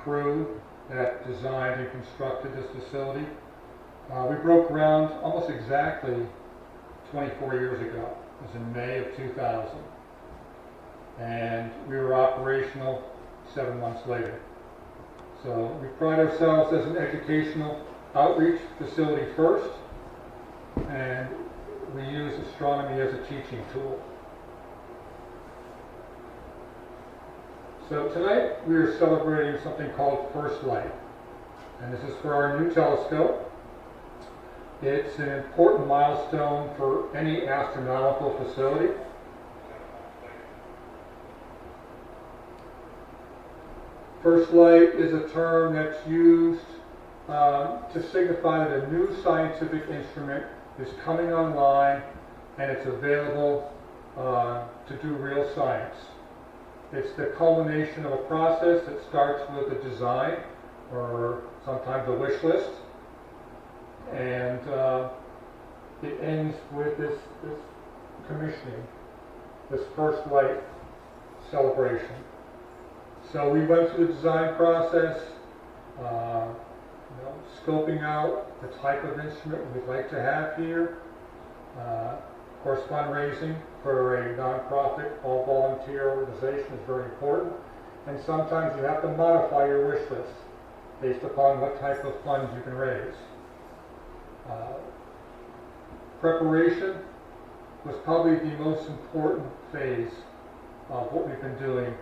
crew that designed and constructed this facility. We broke ground almost exactly 24 years ago. It was in May of 2000. And we were operational 7 months later. So we pride ourselves as an educational outreach facility first, and we use astronomy as a teaching tool. So tonight we are celebrating something called First Light, and this is for our new telescope. It's an important milestone for any astronomical facility. First light is a term that's used to signify that a new scientific instrument is coming online and it's available to do real science. It's the culmination of a process that starts with a design or sometimes a wish list, and it ends with this commissioning, this first light celebration. So we went through the design process, scoping out the type of instrument we'd like to have here. Of course, fundraising for a nonprofit, all-volunteer organization is very important, and sometimes you have to modify your wish list based upon what type of funds you can raise. Preparation was probably the most important phase of what we've been doing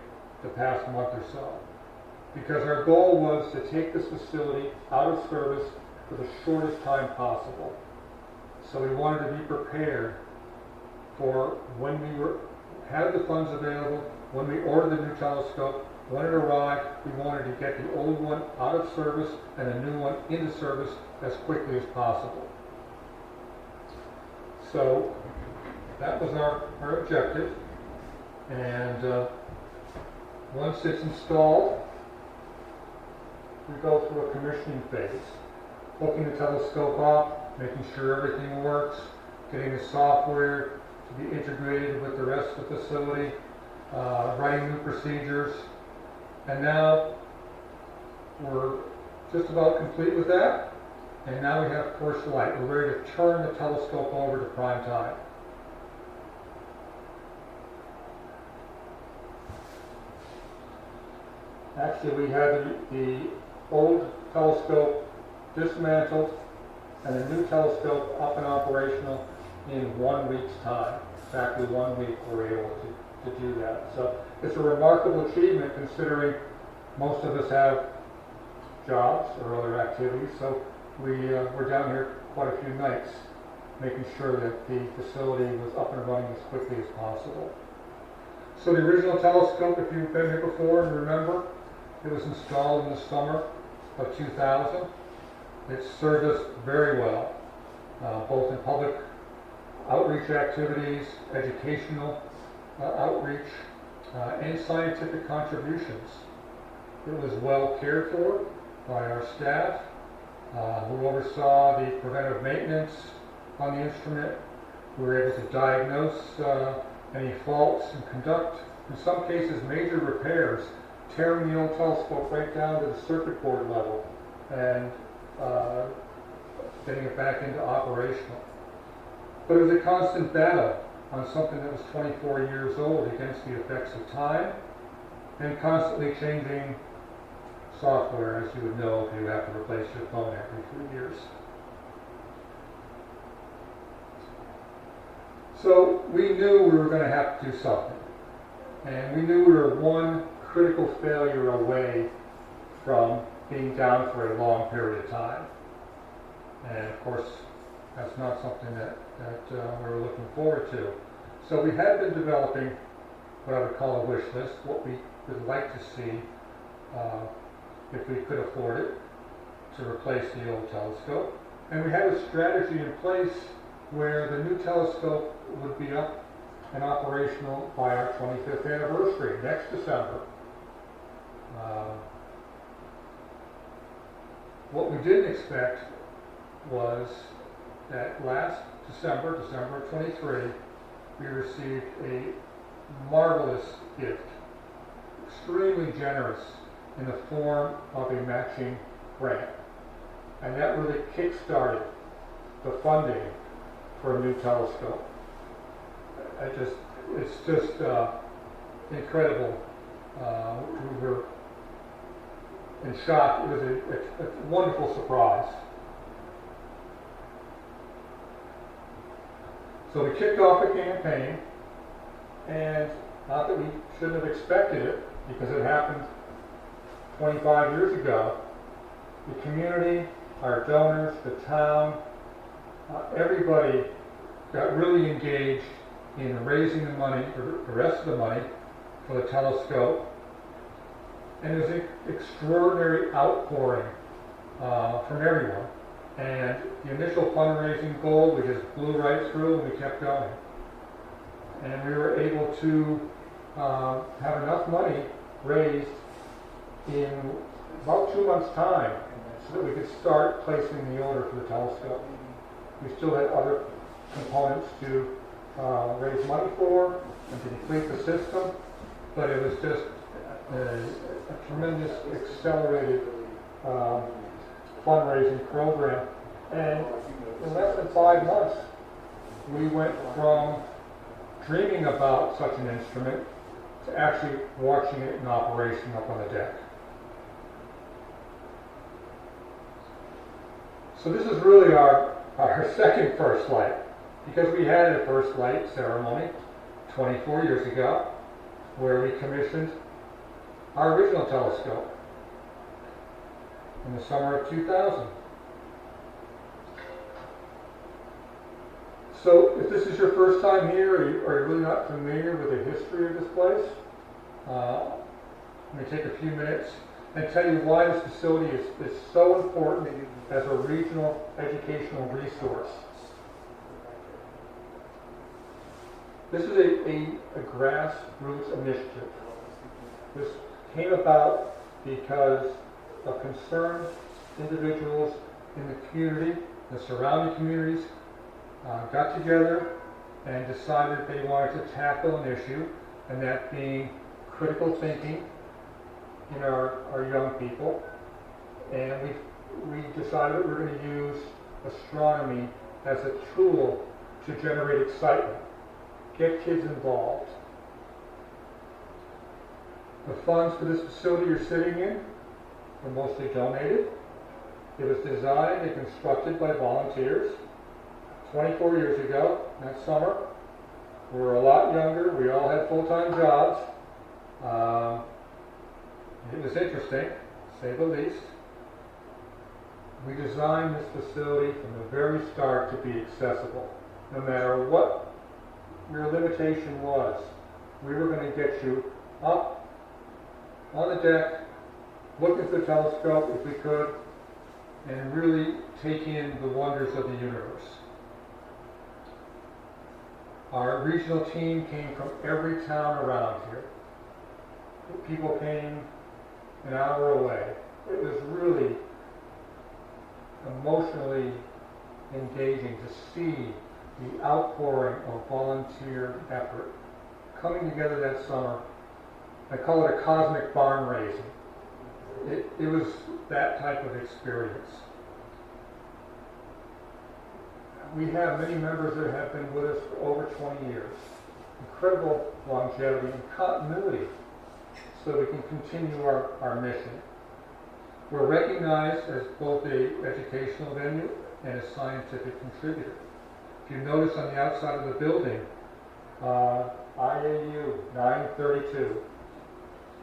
the past month or so, because our goal was to take this facility out of service for the shortest time possible. So we wanted to be prepared for when we had the funds available, when we ordered the new telescope, when it arrived, we wanted to get the old one out of service and a new one into service as quickly as possible. So that was our objective, and once it's installed, we go through a commissioning phase, hooking the telescope up, making sure everything works, getting the software to be integrated with the rest of the facility, writing new procedures, and now we're just about complete with that, and now we have first light. We're ready to turn the telescope over to prime time. Actually, we had the old telescope dismantled and the new telescope up and operational in 1 week's time. Exactly 1 week we were able to do that. So it's a remarkable achievement considering most of us have jobs or other activities. So we're down here quite a few nights making sure that the facility was up and running as quickly as possible. So the original telescope, if you've been here before and remember, it was installed in the summer of 2000. It served us very well, both in public outreach activities, educational outreach, and scientific contributions. It was well cared for by our staff, who oversaw the preventive maintenance on the instrument. We were able to diagnose any faults and conduct, in some cases, major repairs, tearing the old telescope right down to the circuit board level and getting it back into operational. But it was a constant battle on something that was 24 years old against the effects of time and constantly changing software, as you would know if you have to replace your phone every 3 years. So we knew we were going to have to do something. And we knew we were one critical failure away from being down for a long period of time. And of course, that's not something that we were looking forward to. So we had been developing what I would call a wish list, what we would like to see if we could afford it to replace the old telescope. And we had a strategy in place where the new telescope would be up and operational by our 25th anniversary, next December. What we didn't expect was that last December of 23, we received a marvelous gift, extremely generous in the form of a matching grant. And that really kick-started the funding for a new telescope. It's just incredible. We were in shock. It was a wonderful surprise. So we kicked off a campaign, and not that we shouldn't have expected it, because it happened 25 years ago. The community, our donors, the town, everybody got really engaged in raising the money, the rest of the money, for the telescope. And it was an extraordinary outpouring from everyone. And the initial fundraising goal, we just blew right through and we kept going. And we were able to have enough money raised in about 2 months' time so that we could start placing the order for the telescope. We still had other components to raise money for and to complete the system, but it was just a tremendous accelerated fundraising program. And in less than 5 months, we went from dreaming about such an instrument to actually watching it in operation up on the deck. So this is really our second first light, because we had a first light ceremony 24 years ago where we commissioned our original telescope in the summer of 2000. So if this is your first time here, or you're really not familiar with the history of this place, let me take a few minutes and tell you why this facility is so important as a regional educational resource. This is a grassroots initiative. This came about because of concerned individuals in the community, the surrounding communities, got together and decided they wanted to tackle an issue, and that being critical thinking in our young people. And we decided that we're going to use astronomy as a tool to generate excitement, get kids involved. The funds for this facility you're sitting in were mostly donated. It was designed and constructed by volunteers 24 years ago, that summer. We were a lot younger. We all had full-time jobs. It was interesting, to say the least. We designed this facility from the very start to be accessible. No matter what your limitation was, we were going to get you up on the deck, looking at the telescope if we could, and really take in the wonders of the universe. Our regional team came from every town around here. People came an hour away. It was really emotionally engaging to see the outpouring of volunteer effort coming together that summer. I call it a cosmic barn raising. It was that type of experience. We have many members that have been with us for over 20 years. Incredible longevity and continuity so we can continue our mission. We're recognized as both an educational venue and a scientific contributor. If you notice on the outside of the building, IAU 932,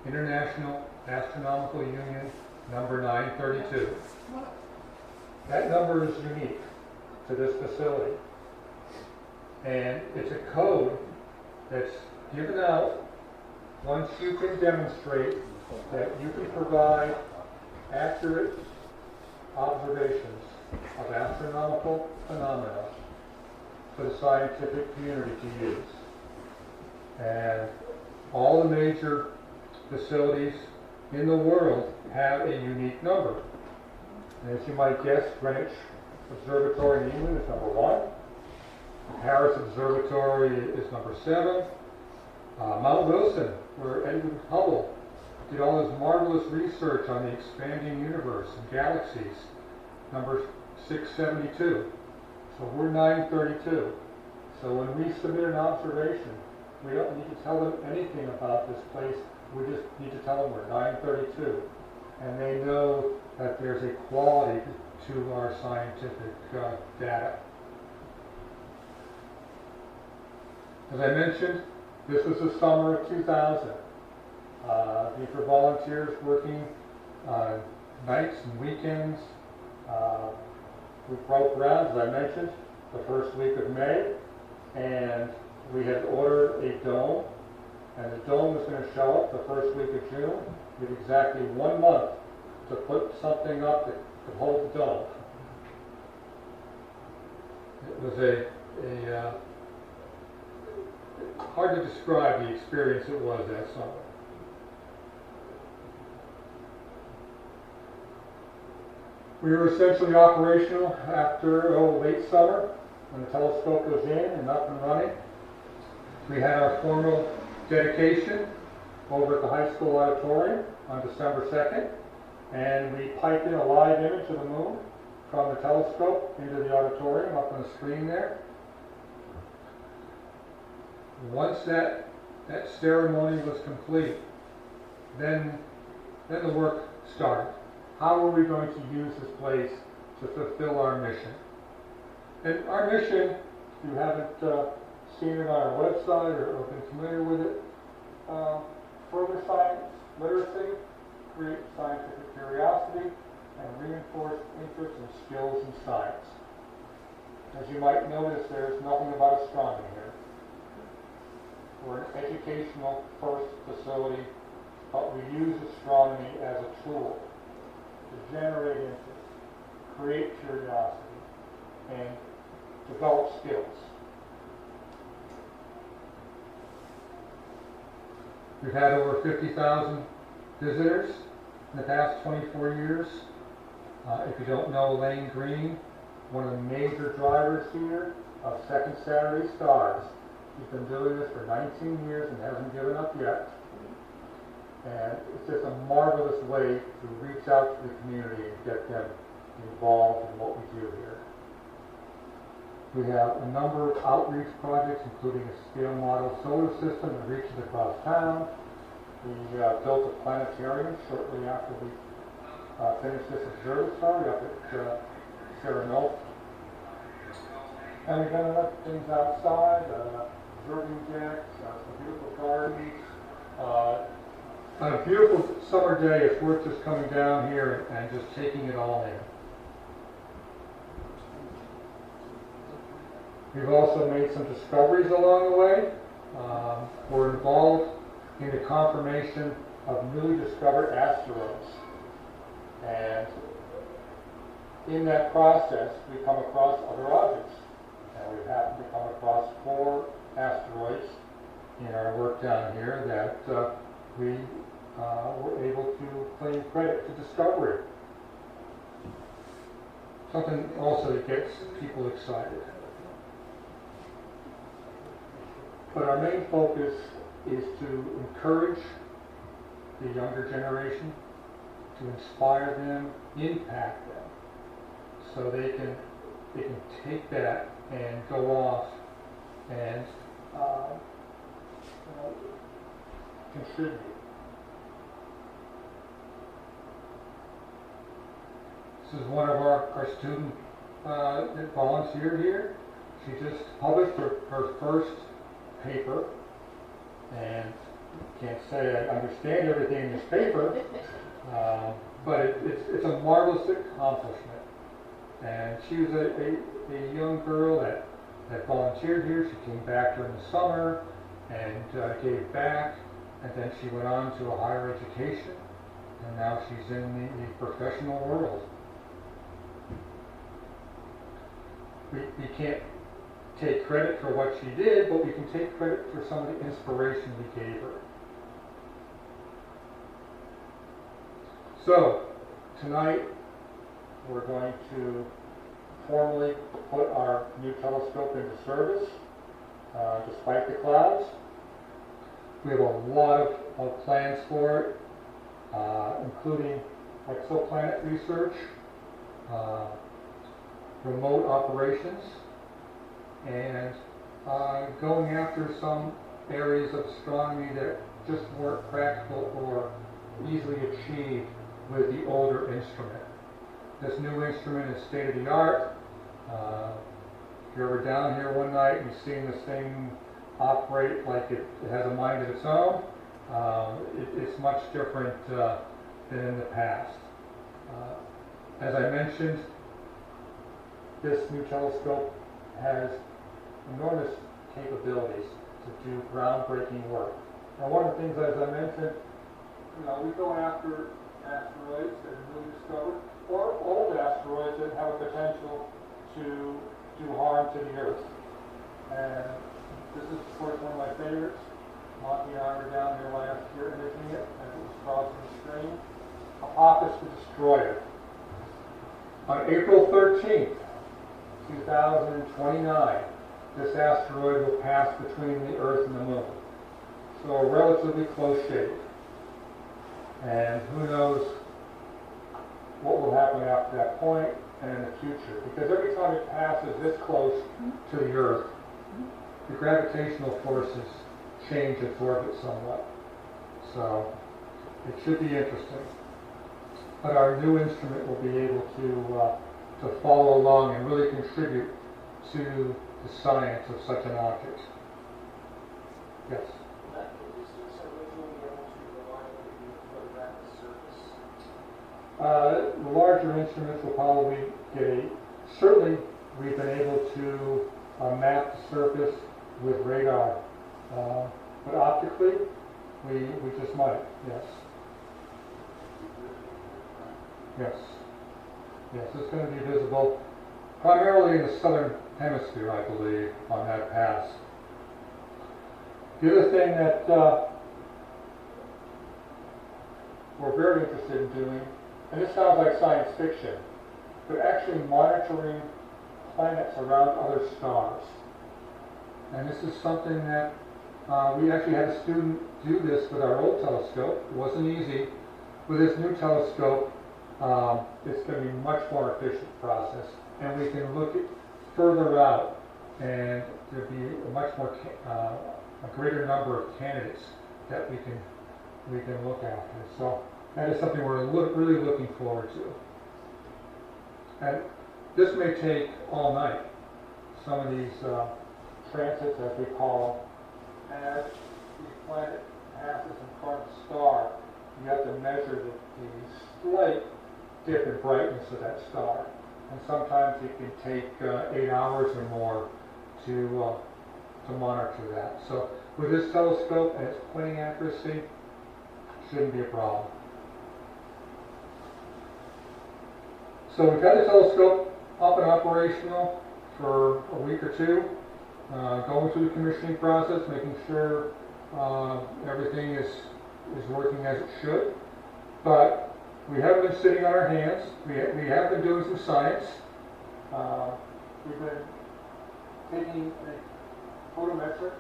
International Astronomical Union number 932. That number is unique to this facility. And it's a code that's given out once you can demonstrate that you can provide accurate observations of astronomical phenomena for the scientific community to use. And all the major facilities in the world have a unique number. And as you might guess, Greenwich Observatory in England is number 1. The Paris Observatory is number 7. Mount Wilson, where Edwin Hubble did all this marvelous research on the expanding universe and galaxies, number 672. So we're 932. So when we submit an observation, we don't need to tell them anything about this place. We just need to tell them we're 932. And they know that there's a quality to our scientific data. As I mentioned, this was the summer of 2000. These were volunteers working nights and weekends. We broke ground, as I mentioned, the first week of May, and we had ordered a dome, and the dome was going to show up the first week of June. We had exactly 1 month to put something up that could hold the dome. It was hard to describe the experience it was that summer. We were essentially operational after late summer when the telescope was in and up and running. We had our formal dedication over at the high school auditorium on December 2nd, and we piped in a live image of the moon from the telescope into the auditorium up on the screen there. Once that ceremony was complete, then the work started. How are we going to use this place to fulfill our mission? And our mission, if you haven't seen it on our website or been familiar with it, further science literacy, create scientific curiosity, and reinforce interest and skills in science. As you might notice, there's nothing about astronomy here. We're an educational first facility, but we use astronomy as a tool to generate interest, create curiosity, and develop skills. We've had over 50,000 visitors in the past 24 years. If you don't know Elaine Green, one of the major drivers here of Second Saturday Stars. She's been doing this for 19 years and hasn't given up yet. And it's just a marvelous way to reach out to the community and get them involved in what we do here. We have a number of outreach projects, including a scale model solar system that reaches across town. We built a planetarium shortly after we finished this observatory up at Sarah Mill. And we've done enough things outside, observing decks, some beautiful gardens. On a beautiful summer day, it's worth just coming down here and just taking it all in. We've also made some discoveries along the way. We're involved in the confirmation of newly discovered asteroids. And in that process, we come across other objects. And we happen to come across 4 asteroids in our work down here that we were able to claim credit to discovery. Something also that gets people excited. But our main focus is to encourage the younger generation, to inspire them, impact them, so they can take that and go off and contribute. This is one of our students that volunteered here. She just published her first paper, and can't say I understand everything in this paper, but it's a marvelous accomplishment. And she was a young girl that volunteered here. She came back during the summer and gave back, and then she went on to a higher education, and now she's in the professional world. We can't take credit for what she did, but we can take credit for some of the inspiration we gave her. So, tonight we're going to formally put our new telescope into service, despite the clouds. We have a lot of plans for it. including exoplanet research, remote operations, and going after some areas of astronomy that just weren't practical or easily achieved with the older instrument. This new instrument is state of the art. If you're ever down here one night and you've seen this thing operate like it has a mind of its own, it's much different than in the past. As I mentioned, this new telescope has enormous capabilities to do groundbreaking work. And one of the things, as I mentioned, we go after asteroids that are newly discovered, or old asteroids that have a potential to do harm to the Earth. And this is, of course, one of my favorites. Monty and I were down there last year imaging it as it was crossing the stream. Apophis the Destroyer. On April 13th, 2029, this asteroid will pass between the Earth and the Moon. So a relatively close shave. And who knows what will happen after that point and in the future. Because every time it passes this close to the Earth, the gravitational forces change its orbit somewhat. So it should be interesting. But our new instrument will be able to follow along and really contribute to the science of such an object. Yes? That distance originally be able to reliably photograph the surface? The larger instruments will probably get certainly we've been able to map the surface with radar. But optically, we just might, yes. Yes. Yes, it's going to be visible primarily in the southern hemisphere, I believe, on that pass. The other thing that we're very interested in doing, and this sounds like science fiction, but actually monitoring planets around other stars. And this is something that we actually had a student do this with our old telescope. It wasn't easy. With this new telescope, it's going to be a much more efficient process, and we can look at further out, and there'll be a much more a greater number of candidates that we can look after. So that is something we're really looking forward to. And this may take all night. Some of these transits, as we call them, as the planet passes in front of the star, you have to measure the slight dip in brightness of that star. And sometimes it can take 8 hours or more to monitor that. So with this telescope and its pointing accuracy, shouldn't be a problem. So we've had the telescope up and operational for a week or two, going through the commissioning process, making sure everything is working as it should. But we haven't been sitting on our hands. We have been doing some science. We've been taking a photometric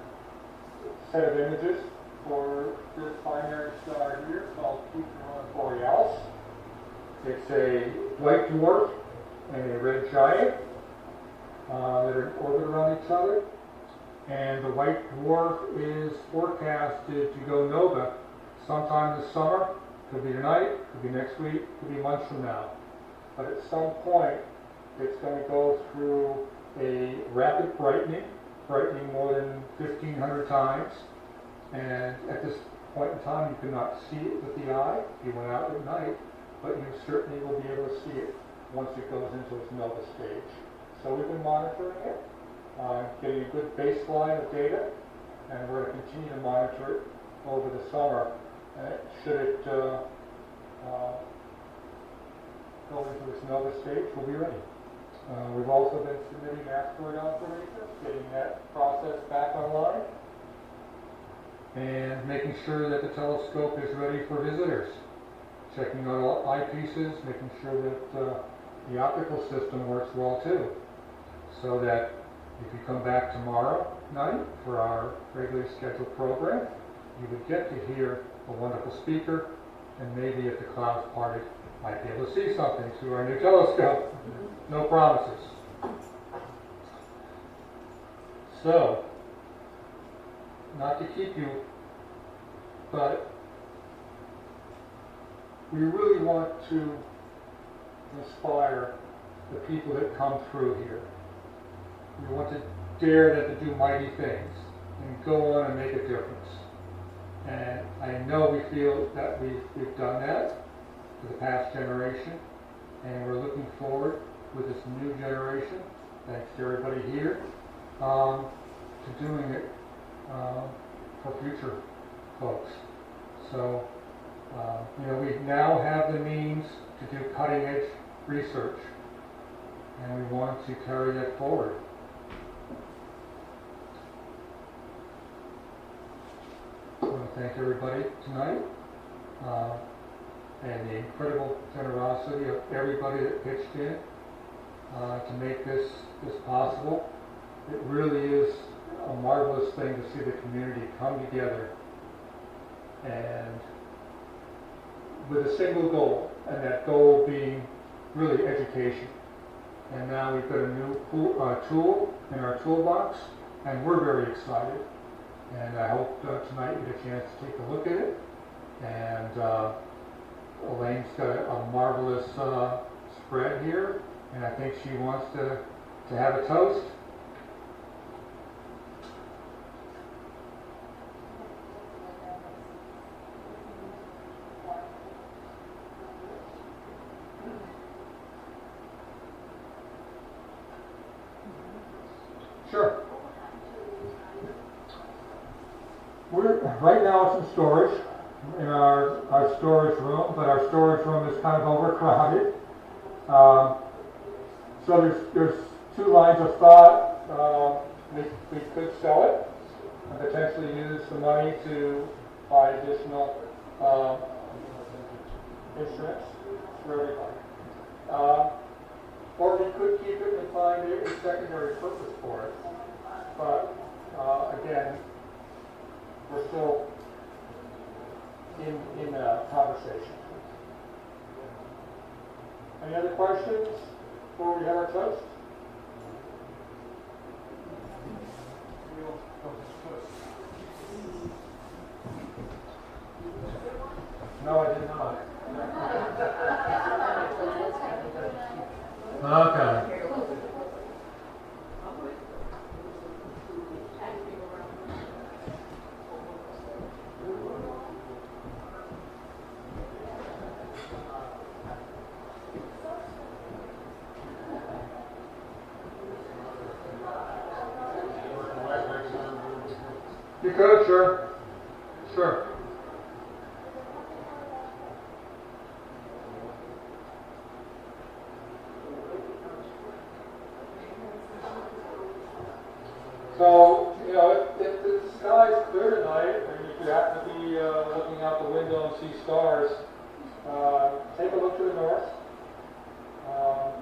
set of images for this binary star here called Aurora Borealis. It's a white dwarf and a red giant that are in orbit around each other. And the white dwarf is forecasted to go nova sometime this summer. Could be tonight, could be next week, could be months from now. But at some point, it's going to go through a rapid brightening more than 1,500 times. And at this point in time, you cannot see it with the eye if you went out at night, but you certainly will be able to see it once it goes into its nova stage. So we've been monitoring it, getting a good baseline of data, and we're going to continue to monitor it over the summer. Should it go into its nova stage, we'll be ready. We've also been submitting asteroid observations, getting that process back online, and making sure that the telescope is ready for visitors. Checking out all eyepieces, making sure that the optical system works well too, so that if you come back tomorrow night for our regularly scheduled program, you would get to hear a wonderful speaker and maybe if the clouds parted, might be able to see something through our new telescope. No promises. So, not to keep you, but we really want to inspire the people that come through here. We want to dare them to do mighty things and go on and make a difference. And I know we feel that we've done that for the past generation, and we're looking forward with this new generation, thanks to everybody here, to doing it for future folks. So, we now have the means to do cutting edge research, and we want to carry that forward. I want to thank everybody tonight, and the incredible generosity of everybody that pitched in to make this possible. It really is a marvelous thing to see the community come together and with a single goal, and that goal being really education. And now we've got a new tool in our toolbox, and we're very excited. And I hope tonight you get a chance to take a look at it. And Elaine's got a marvelous spread here, and I think she wants to have a toast. Sure. Right now it's in storage, in our storage room, but our storage room is kind of overcrowded. So there's two lines of thought. We could sell it and potentially use the money to buy additional instruments for everybody. Or we could keep it and find a secondary purpose for it. But again, we're still in conversation. Any other questions before we have our toast? No, I did not. Okay. You could, sure. Sure. So, if the sky is clear tonight, and if you happen to be looking out the window and see stars, take a look to the north.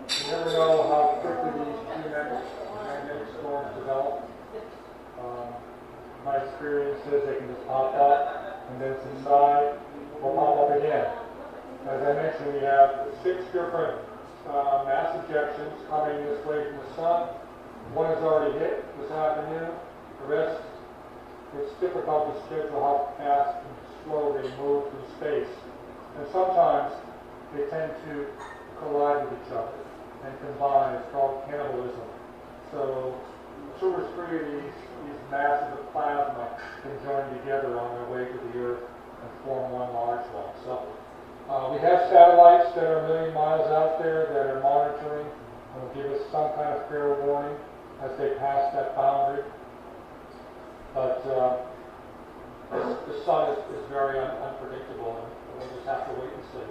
You never know how quickly these magnetic storms develop. My experience is they can just pop up and then subside or pop up again. As I mentioned, we have 6 different mass ejections coming this way from the sun. One has already hit this afternoon. The rest, it's difficult to schedule how fast and slow they move through space. And sometimes they tend to collide with each other and combine. It's called cannibalism. So 2 or 3 of these masses of plasma can join together on their way to the Earth and form one large one. So we have satellites that are a million miles out there that are monitoring and will give us some kind of fair warning as they pass that boundary. But the sun is very unpredictable, and we'll just have to wait and see.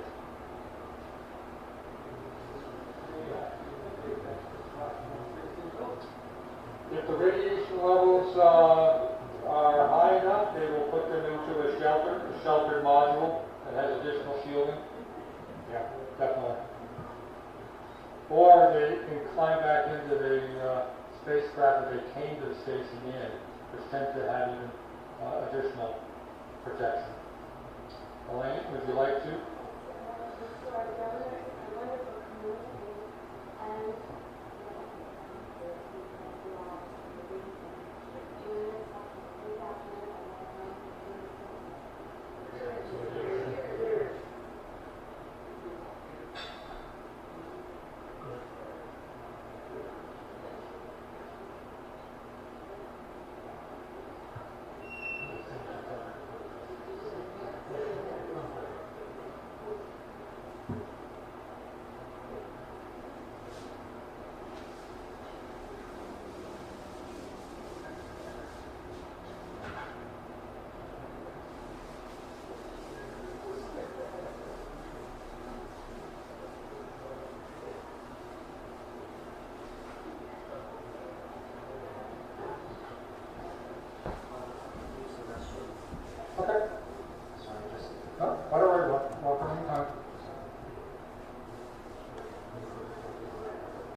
If the radiation levels are high enough, they will put them into a sheltered module that has additional shielding. Yeah, definitely. Or they can climb back into the spacecraft that they came to the station in, which tends to have even additional protection. Elaine, would you like to?